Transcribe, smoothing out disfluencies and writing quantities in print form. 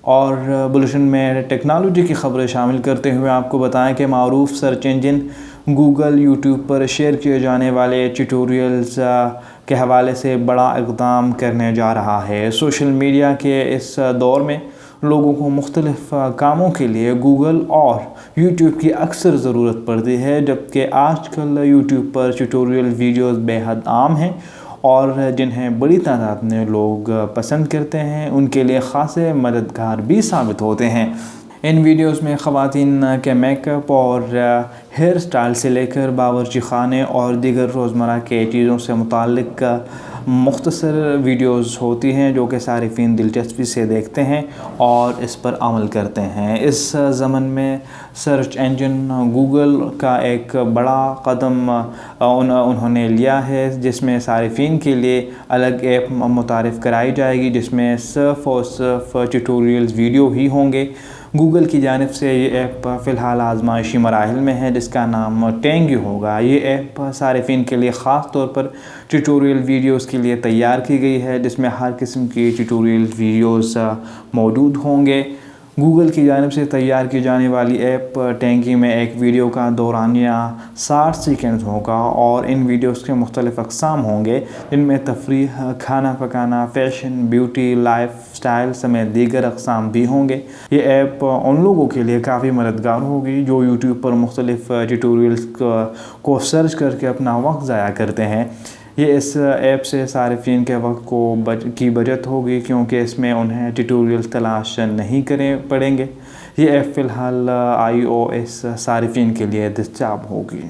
اور بلیٹن میں ٹیکنالوجی کی خبریں شامل کرتے ہوئے آپ کو بتائیں کہ معروف سرچ انجن گوگل یوٹیوب پر شیئر کیے جانے والے ٹیوٹوریلز کے حوالے سے بڑا اقدام کرنے جا رہا ہے۔ سوشل میڈیا کے اس دور میں لوگوں کو مختلف کاموں کے لیے گوگل اور یوٹیوب کی اکثر ضرورت پڑتی ہے، جبکہ آج کل یوٹیوب پر ٹیوٹوریل ویڈیوز بے حد عام ہیں اور جنہیں بڑی تعداد میں لوگ پسند کرتے ہیں، ان کے لیے خاصے مددگار بھی ثابت ہوتے ہیں۔ ان ویڈیوز میں خواتین کے میک اپ اور ہیئر سٹائل سے لے کر باورچی خانے اور دیگر روزمرہ کے چیزوں سے متعلق مختصر ویڈیوز ہوتی ہیں جو کہ صارفین دلچسپی سے دیکھتے ہیں اور اس پر عمل کرتے ہیں۔ اس ضمن میں سرچ انجن گوگل کا ایک بڑا قدم انہوں نے لیا ہے، جس میں صارفین کے لیے الگ ایپ متعارف کرائی جائے گی جس میں صرف اور صرف ٹیوٹوریلز ویڈیو ہی ہوں گے۔ گوگل کی جانب سے یہ ایپ فی الحال آزمائشی مراحل میں ہے، جس کا نام ٹینگی ہوگا۔ یہ ایپ صارفین کے لیے خاص طور پر ٹیوٹوریل ویڈیوز کے لیے تیار کی گئی ہے، جس میں ہر قسم کی ٹیوٹوریل ویڈیوز موجود ہوں گے۔ گوگل کی جانب سے تیار کی جانے والی ایپ ٹینگی میں ایک ویڈیو کا دورانیہ 60 سیکنڈ ہوگا اور ان ویڈیوز کے مختلف اقسام ہوں گے، جن میں تفریح، کھانا پکانا، فیشن، بیوٹی، لائف سٹائل سمیت دیگر اقسام بھی ہوں گے۔ یہ ایپ ان لوگوں کے لیے کافی مددگار ہوگی جو یوٹیوب پر مختلف ٹیوٹوریلز کو سرچ کر کے اپنا وقت ضائع کرتے ہیں۔ یہ اس ایپ سے صارفین کے وقت کی بچت ہوگی، کیونکہ اس میں انہیں ٹیوٹوریل تلاش نہیں پڑیں گے۔ یہ ایپ فی الحال iOS صارفین کے لیے دستیاب ہوگی۔